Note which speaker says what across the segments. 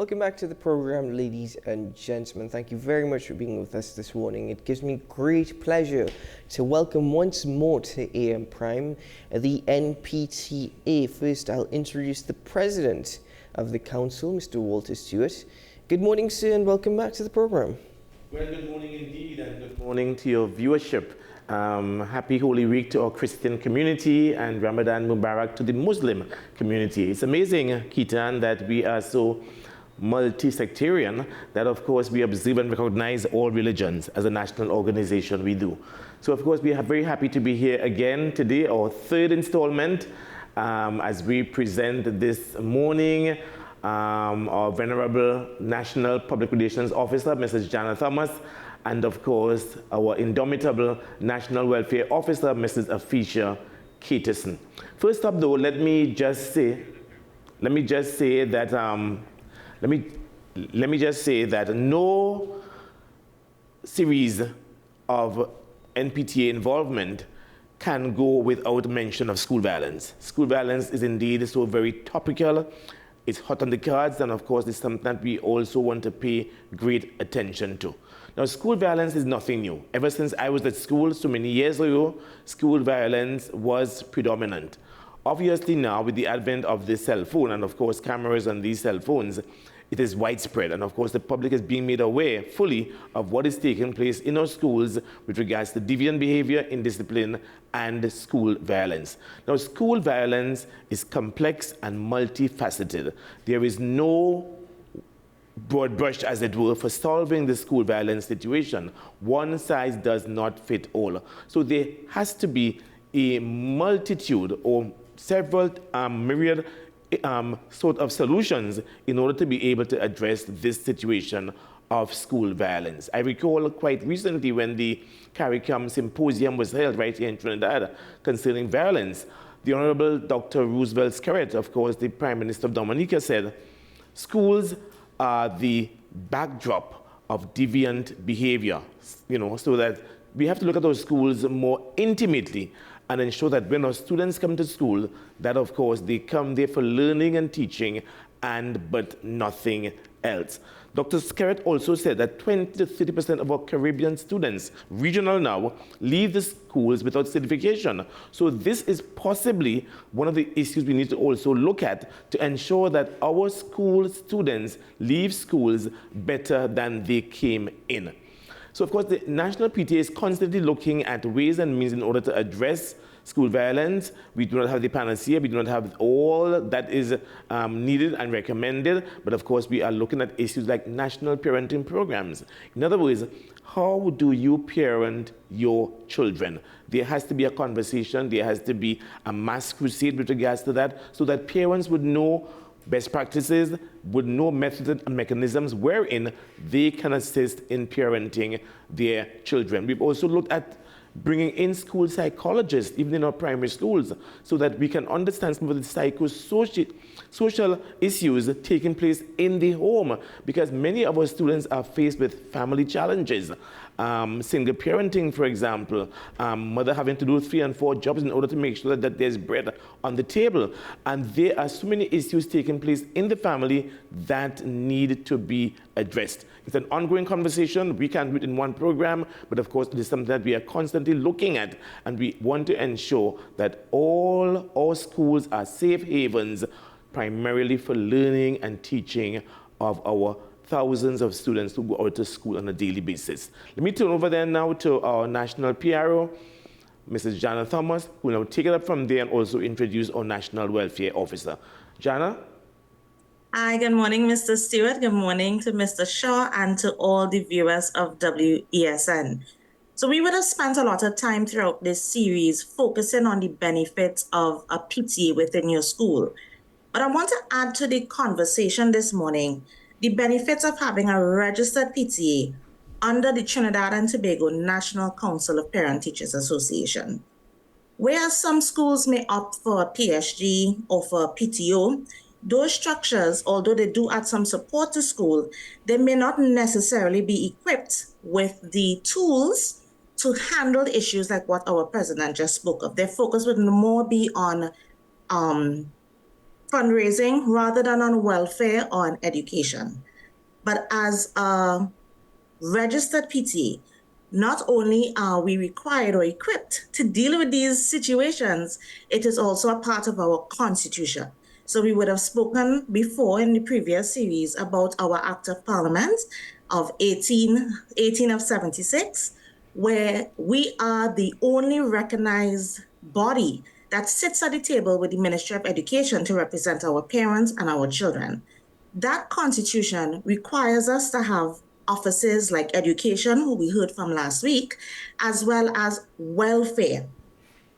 Speaker 1: Welcome back to the program, ladies and gentlemen. Thank you very much for being with us this morning. It gives me great pleasure to welcome once more to AM Prime the NPTA. First, I'll introduce the President of the Council, Mr. Walter Stewart. Good morning, sir, and welcome back to the program.
Speaker 2: Well, good morning indeed, and good morning to your viewership. Happy Holy Week to our Christian community and Ramadan Mubarak to the Muslim community. It's amazing, Keaton, that we are so multi-sectarian that, of course, we observe and recognize all religions as a national organization we do. So, of course, we are very happy to be here again today, our third installment, as we present this morning our Venerable National Public Relations Officer, Mrs. Jana Thomas, and of course, our indomitable National Welfare Officer, Mrs. Afisha Caterson. First up, though, let me just say that no series of NPTA involvement can go without mention of school violence. School violence is indeed so very topical. It's hot on the cards, and of course, it's something that we also want to pay great attention to. Now, school violence is nothing new. Ever since I was at school so many years ago, school violence was predominant. Obviously now, with the advent of the cell phone and of course cameras on these cell phones, it is widespread, and of course the public is being made aware fully of what is taking place in our schools with regards to deviant behavior, indiscipline, and school violence. Now, school violence is complex and multifaceted. There is no broad brush, as it were, for solving the school violence situation. One size does not fit all. So there has to be a multitude or several myriad sort of solutions in order to be able to address this situation of school violence. I recall quite recently when the CARICOM symposium was held right here in Trinidad concerning violence, the Honorable Dr. Roosevelt Skerritt, of course, the Prime Minister of Dominica, said, schools are the backdrop of deviant behavior, so that we have to look at those schools more intimately and ensure that when our students come to school, that of course they come there for learning and teaching but nothing else. Dr. Skerritt also said that 20 to 30% of our Caribbean students, regional now, leave the schools without certification. So this is possibly one of the issues we need to also look at to ensure that our school students leave schools better than they came in. So, of course, the National PTA is constantly looking at ways and means in order to address school violence. We do not have the panacea. We do not have all that is needed and recommended. But, of course, we are looking at issues like national parenting programs. In other words, how do you parent your children? There has to be a conversation. There has to be a mass crusade with regards to that so that parents would know best practices, would know methods and mechanisms wherein they can assist in parenting their children. We've also looked at bringing in school psychologists, even in our primary schools, so that we can understand some of the social issues taking place in the home, because many of our students are faced with family challenges. Single parenting, for example, mother having to do 3 and 4 jobs in order to make sure that there's bread on the table. And there are so many issues taking place in the family that need to be addressed. It's an ongoing conversation. We can't do it in one program, but of course, it is something that we are constantly looking at, and we want to ensure that all our schools are safe havens, primarily for learning and teaching of our thousands of students who go out to school on a daily basis. Let me turn over there now to our National PRO, Mrs. Jana Thomas, who will now take it up from there and also introduce our National Welfare Officer. Jana?
Speaker 3: Hi, good morning, Mr. Stewart. Good morning to Mr. Shaw and to all the viewers of WESN. So we would have spent a lot of time throughout this series focusing on the benefits of a PTA within your school. But I want to add to the conversation this morning the benefits of having a registered PTA under the Trinidad and Tobago National Council of Parent Teachers Association. Whereas some schools may opt for a PSG or for a PTO, those structures, although they do add some support to school, they may not necessarily be equipped with the tools to handle issues like what our president just spoke of. Their focus would more be on fundraising rather than on welfare or on education. But as a registered PTA, not only are we required or equipped to deal with these situations, it is also a part of our constitution. So we would have spoken before in the previous series about our Act of Parliament of 18 of 76, where we are the only recognized body that sits at the table with the Ministry of Education to represent our parents and our children. That constitution requires us to have offices like education, who we heard from last week, as well as welfare.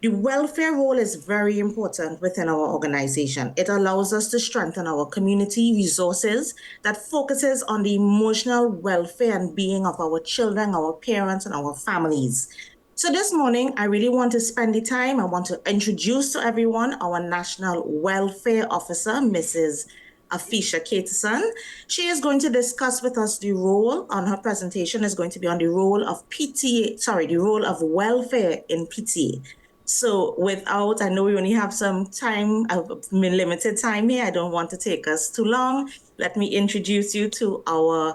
Speaker 3: The welfare role is very important within our organization. It allows us to strengthen our community resources that focuses on the emotional welfare and being of our children, our parents, and our families. So this morning, I really want to spend the time. I want to introduce to everyone our National Welfare Officer, Mrs. Afisha Caterson. She is going to discuss with us the role on her presentation is going to be on the role of the role of welfare in PTA. So I know we only have some time, limited time here. I don't want to take us too long. Let me introduce you to our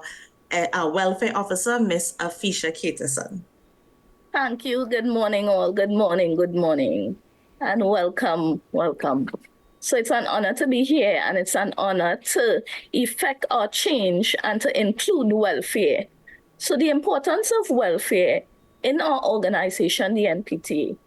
Speaker 3: welfare officer, Miss Afisha Caterson.
Speaker 4: Thank you. Good morning, all. Good morning. And welcome. So it's an honor to be here, and it's an honor to effect our change and to include welfare. So the importance of welfare in our organization, the NPTA,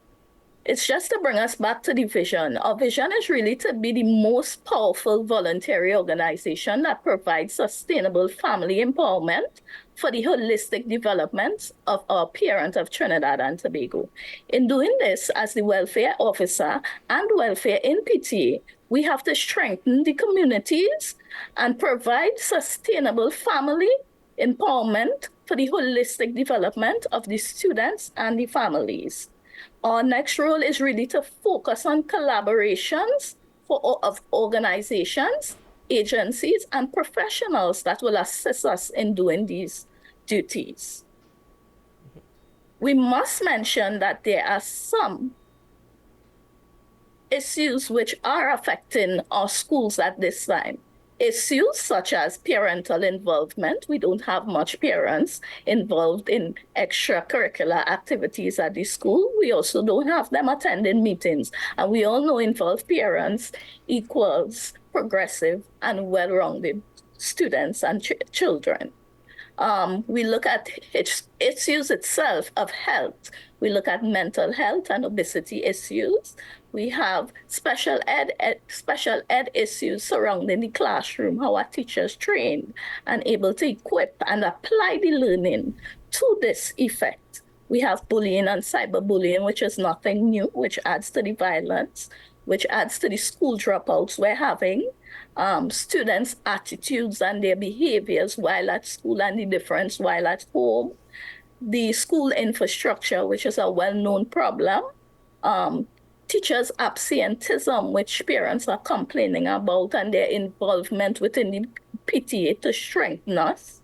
Speaker 4: it's just to bring us back to the vision. Our vision is really to be the most powerful voluntary organization that provides sustainable family empowerment for the holistic development of our parents of Trinidad and Tobago. In doing this, as the welfare officer and welfare in PTA, we have to strengthen the communities and provide sustainable family empowerment for the holistic development of the students and the families. Our next role is really to focus on collaborations of organizations, agencies, and professionals that will assist us in doing these duties. We must mention that there are some issues which are affecting our schools at this time. Issues such as parental involvement. We don't have much parents involved in extracurricular activities at the school. We also don't have them attending meetings. And we all know involved parents equals progressive and well-rounded students and children. We look at issues itself of health. We look at mental health and obesity issues. We have special ed issues surrounding the classroom, how our teachers trained and able to equip and apply the learning to this effect. We have bullying and cyberbullying, which is nothing new, which adds to the violence, which adds to the school dropouts we're having. Students' attitudes and their behaviors while at school and the difference while at home. The school infrastructure, which is a well-known problem. Teachers' absenteeism, which parents are complaining about, and their involvement within the PTA to strengthen us.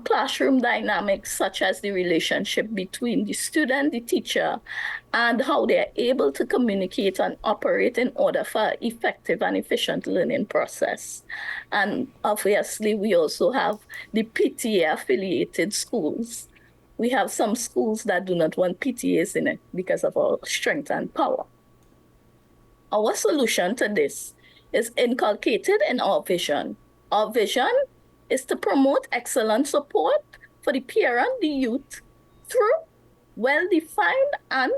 Speaker 4: Classroom dynamics, such as the relationship between the student, the teacher, and how they're able to communicate and operate in order for effective and efficient learning process. And obviously, we also have the PTA-affiliated schools. We have some schools that do not want PTAs in it because of our strength and power. Our solution to this is inculcated in our vision. Our vision is to promote excellent support for the parent, the youth, through well-defined and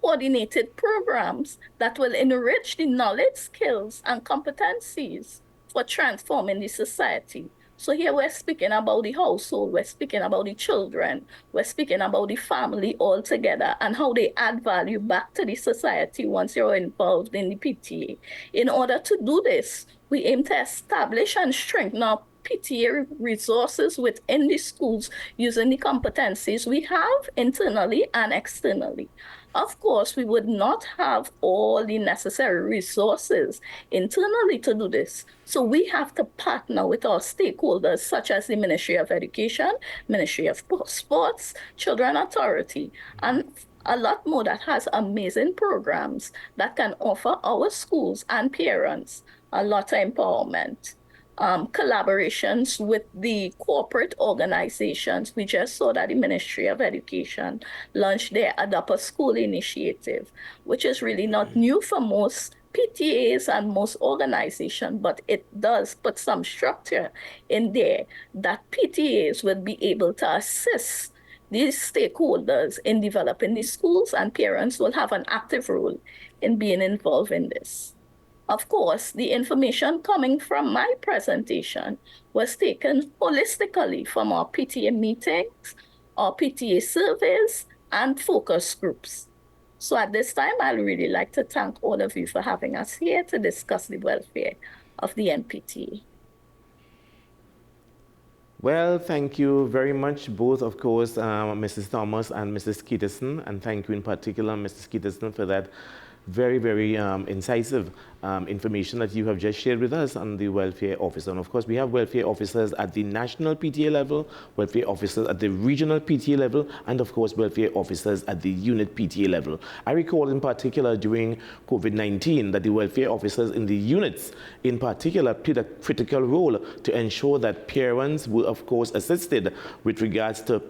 Speaker 4: coordinated programs that will enrich the knowledge, skills, and competencies for transforming the society. So here we're speaking about the household, we're speaking about the children, we're speaking about the family all together and how they add value back to the society once you're involved in the PTA. In order to do this, we aim to establish and strengthen our PTA resources within the schools using the competencies we have internally and externally. Of course, we would not have all the necessary resources internally to do this. So we have to partner with our stakeholders, such as the Ministry of Education, Ministry of Sports, Children Authority, and a lot more that has amazing programs that can offer our schools and parents a lot of empowerment. Collaborations with the corporate organizations. We just saw that the Ministry of Education launched their Adopt a School initiative, which is really not new for most PTAs and most organizations, but it does put some structure in there that PTAs would be able to assist these stakeholders in developing these schools, and parents will have an active role in being involved in this. Of course, the information coming from my presentation was taken holistically from our PTA meetings, our PTA surveys, and focus groups. So at this time, I'd really like to thank all of you for having us here to discuss the welfare of the NPTA.
Speaker 2: Well, thank you very much, both, of course, Mrs. Thomas and Mrs. Keterson, and thank you in particular, Mrs. Keterson, for that very, very incisive information that you have just shared with us on the welfare officer. And of course, we have welfare officers at the national PTA level, welfare officers at the regional PTA level, and of course, welfare officers at the unit PTA level. I recall in particular during COVID-19 that the welfare officers in the units in particular played a critical role to ensure that parents were, of course, assisted with regards to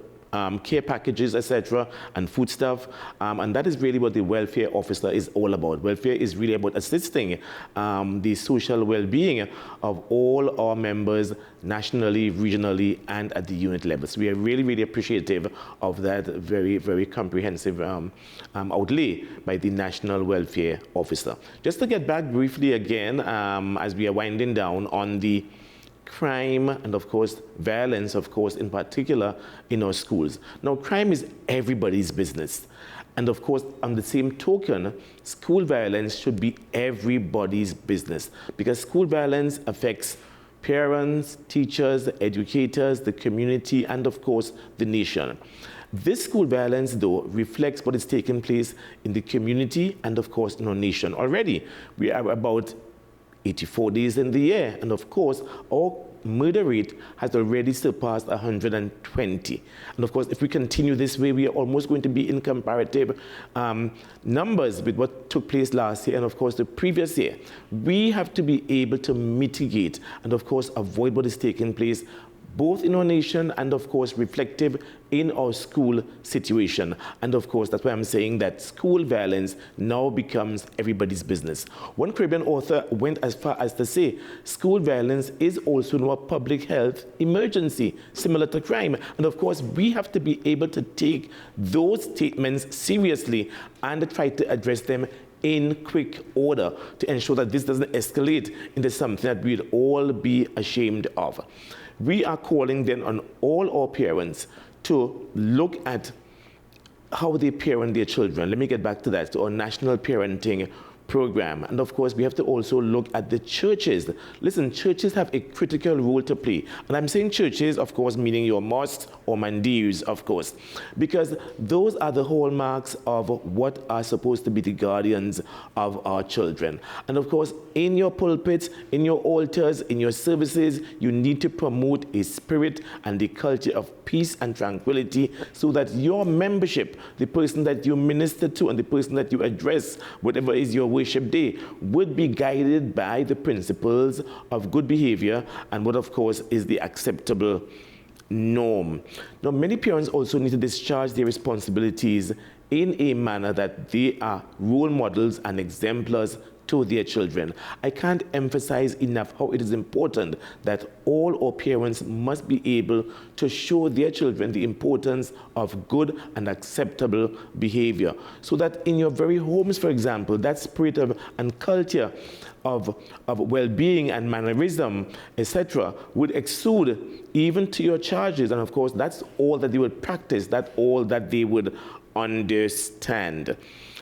Speaker 2: care packages, etc., and food stuff. And that is really what the welfare officer is all about. Welfare is really about assisting the social well-being of all our members nationally, regionally, and at the unit level. So we are really, really appreciative of that very, very comprehensive outlay by the national welfare officer. Just to get back briefly again, as we are winding down on the crime and, of course, violence, of course, in particular in our schools. Now, crime is everybody's business. And, of course, on the same token, school violence should be everybody's business, because school violence affects parents, teachers, educators, the community, and, of course, the nation. This school violence, though, reflects what is taking place in the community and, of course, in our nation. Already, we are about 84 days in the year, and of course, our murder rate has already surpassed 120. And of course, if we continue this way, we are almost going to be in comparative numbers with what took place last year and of course the previous year. We have to be able to mitigate and of course avoid what is taking place both in our nation and of course reflective in our school situation. And of course, that's why I'm saying that school violence now becomes everybody's business. One Caribbean author went as far as to say, school violence is also now a public health emergency, similar to crime. And of course, we have to be able to take those statements seriously and try to address them in quick order to ensure that this doesn't escalate into something that we'd all be ashamed of. We are calling then on all our parents to look at how they parent their children. Let me get back to that, to our national parenting program. And of course, we have to also look at the churches. Listen, churches have a critical role to play. And I'm saying churches, of course, meaning your mosques or mandirs, of course, because those are the hallmarks of what are supposed to be the guardians of our children. And of course, in your pulpits, in your altars, in your services, you need to promote a spirit and a culture of peace and tranquility so that your membership, the person that you minister to and the person that you address, whatever is your worship day, would be guided by the principles of good behavior and what, of course, is the acceptable norm. Now, many parents also need to discharge their responsibilities in a manner that they are role models and exemplars to their children. I can't emphasize enough how it is important that all our parents must be able to show their children the importance of good and acceptable behavior, so that in your very homes, for example, that spirit of and culture of well-being and mannerism, etc., would exude even to your charges. And of course, that's all that they would practice, that's all that they would understand.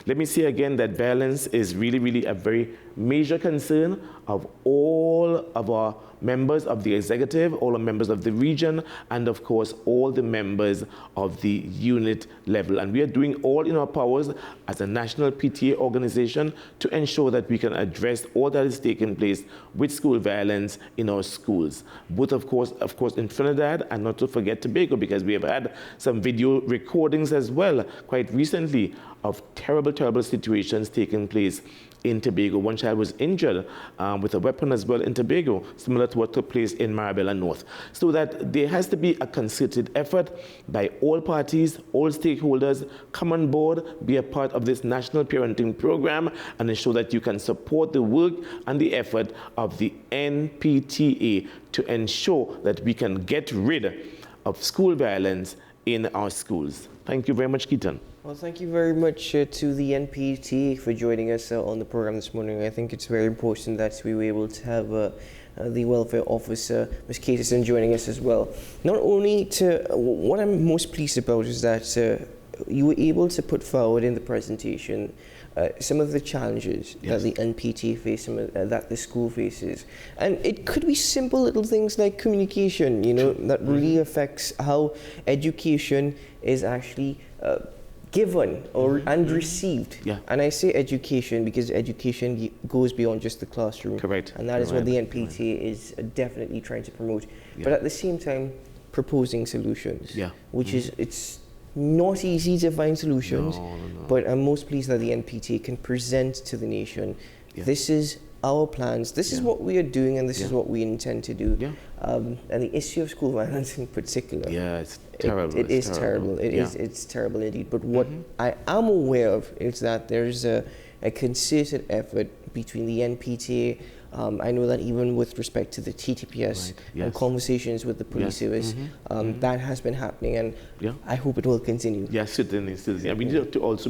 Speaker 2: Let me say again that violence is really, really a very major concern of all of our members of the executive, all the members of the region, and of course, all the members of the unit level. And we are doing all in our powers as a national PTA organization to ensure that we can address all that is taking place with school violence in our schools. Both, of course, in Trinidad, and not to forget Tobago, because we have had some video recordings as well quite recently of terrible, terrible situations taking place in Tobago. One child was injured with a weapon as well in Tobago, similar to what took place in Marabella North. So that there has to be a concerted effort by all parties, all stakeholders, come on board, be a part of this national parenting program, and ensure that you can support the work and the effort of the NPTA to ensure that we can get rid of school violence in our schools. Thank you very much, Keaton.
Speaker 1: Well, thank you very much to the NPTA for joining us on the program this morning. I think it's very important that we were able to have the welfare officer, Ms. Caterson, joining us as well. Not only to, what I'm most pleased about is that you were able to put forward in the presentation some of the challenges that the NPTA face, that the school faces. And it could be simple little things like communication, you know, that really affects how education is actually given and received. And I say education because education goes beyond just the classroom.
Speaker 2: Correct.
Speaker 1: And that is what the NPTA is definitely trying to promote. But at the same time, proposing solutions, which is, it's not easy to find solutions, but I'm most pleased that the NPTA can present to the nation, this is our plans, this is what we are doing, and this is what we intend to do. And the issue of school violence in particular,
Speaker 2: it's terrible.
Speaker 1: It's terrible. It's terrible indeed. But what I am aware of is that there's a concerted effort between the NPTA. I know that even with respect to the TTPS and conversations with the police service, that has been happening, and I hope it will continue.
Speaker 2: Yes, certainly. We need to also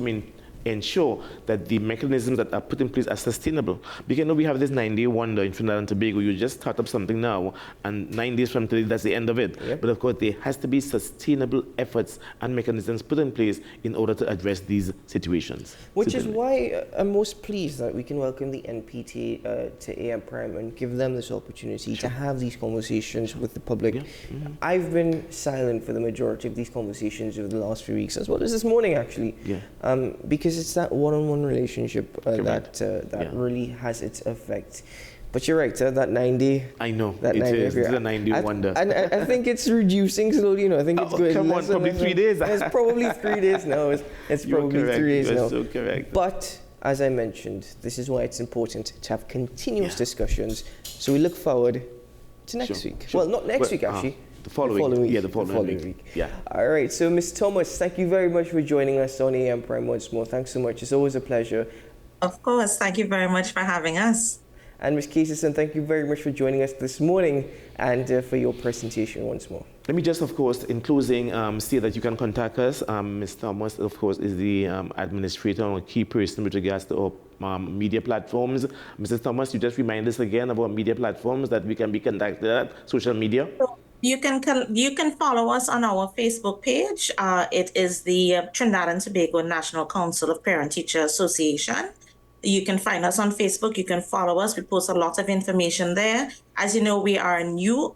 Speaker 2: ensure that the mechanisms that are put in place are sustainable. Because you know, we have this 9-day wonder in Trinidad and Tobago. You just start up something now, and 9 days from today, that's the end of it. But of course, there has to be sustainable efforts and mechanisms put in place in order to address these situations.
Speaker 1: Which is why I'm most pleased that we can welcome the NPTA to AM Prime and give them this opportunity to have these conversations with the public. I've been silent for the majority of these conversations over the last few weeks, as well as this morning, actually, because it's that one-on-one relationship that really has its effect. But you're right, that 9-day.
Speaker 2: I know,
Speaker 1: that
Speaker 2: it's a 9-day wonder.
Speaker 1: And I think it's reducing slowly, you know. I think it's going.
Speaker 2: Come on, probably 3 days.
Speaker 1: It's probably 3 days now. It's probably 3 days now.
Speaker 2: You're so correct.
Speaker 1: But as I mentioned, this is why it's important to have continuous discussions. So we look forward to next week. Well, not next week, actually.
Speaker 2: The following week. Yeah, the following week. Yeah.
Speaker 1: All right. So, Ms. Thomas, thank you very much for joining us on AM Prime once more. Thanks so much. It's always a pleasure.
Speaker 3: Of course. Thank you very much for having us.
Speaker 1: And Ms. Caterson, thank you very much for joining us this morning and for your presentation once more.
Speaker 2: Let me just, of course, in closing, say that you can contact us. Ms. Thomas, of course, is the administrator or key person with regards to our media platforms. Mrs. Thomas, you just remind us again about media platforms that we can be contacted at, social media.
Speaker 3: You can follow us on our Facebook page. It is the Trinidad and Tobago National Council of Parent-Teacher Association. You can find us on Facebook. You can follow us. We post a lot of information there. As you know, we are a new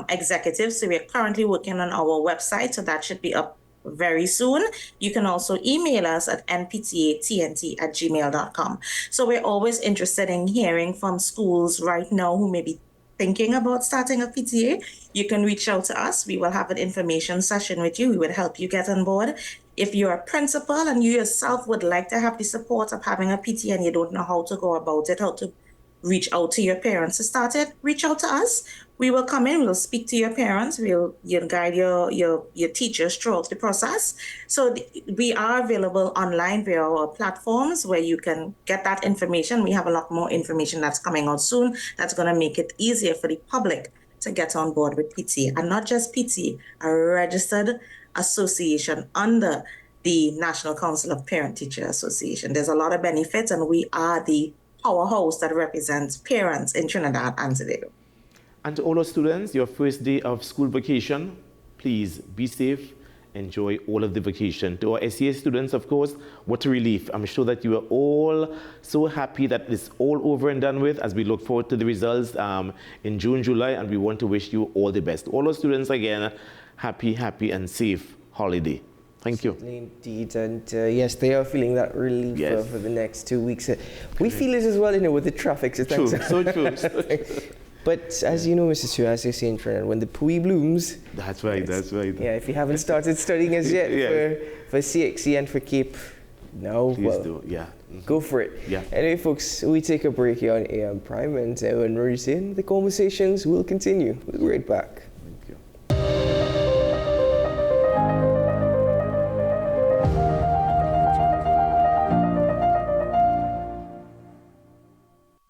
Speaker 3: executive, so we are currently working on our website, so that should be up very soon. You can also email us at nptatnt@gmail.com. So we're always interested in hearing from schools right now who may be thinking about starting a PTA. You can reach out to us. We will have an information session with you. We will help you get on board. If you're a principal and you yourself would like to have the support of having a PTA and you don't know how to go about it, how to reach out to your parents to start it, reach out to us. We will come in, we'll speak to your parents, you'll guide your teachers throughout the process. So we are available online via our platforms where you can get that information. We have a lot more information that's coming out soon that's going to make it easier for the public to get on board with PTA. And not just PTA, a registered association under the National Council of Parent-Teacher Association. There's a lot of benefits, and we are the powerhouse that represents parents in Trinidad and Tobago.
Speaker 2: And to all our students, your first day of school vacation, please be safe, enjoy all of the vacation. To our SEA students, of course, what a relief. I'm sure that you are all so happy that it's all over and done with as we look forward to the results in June, July, and we want to wish you all the best. All our students, again, happy and safe holiday. Thank you.
Speaker 1: Indeed, and yes, they are feeling that relief for the next 2 weeks. We feel it as well, you know, with the traffic. So
Speaker 2: true, so true.
Speaker 1: But as you know, Mrs. Sue, as you say in Trinidad, when the pui blooms...
Speaker 2: That's right.
Speaker 1: Yeah, if you haven't started studying as yet for CXC and for CAPE, No,
Speaker 2: Please
Speaker 1: well,
Speaker 2: do. Yeah.
Speaker 1: go for it.
Speaker 2: Yeah.
Speaker 1: Anyway, folks, we take a break here on AM Prime, and when we return, the conversations will continue. We'll be right back.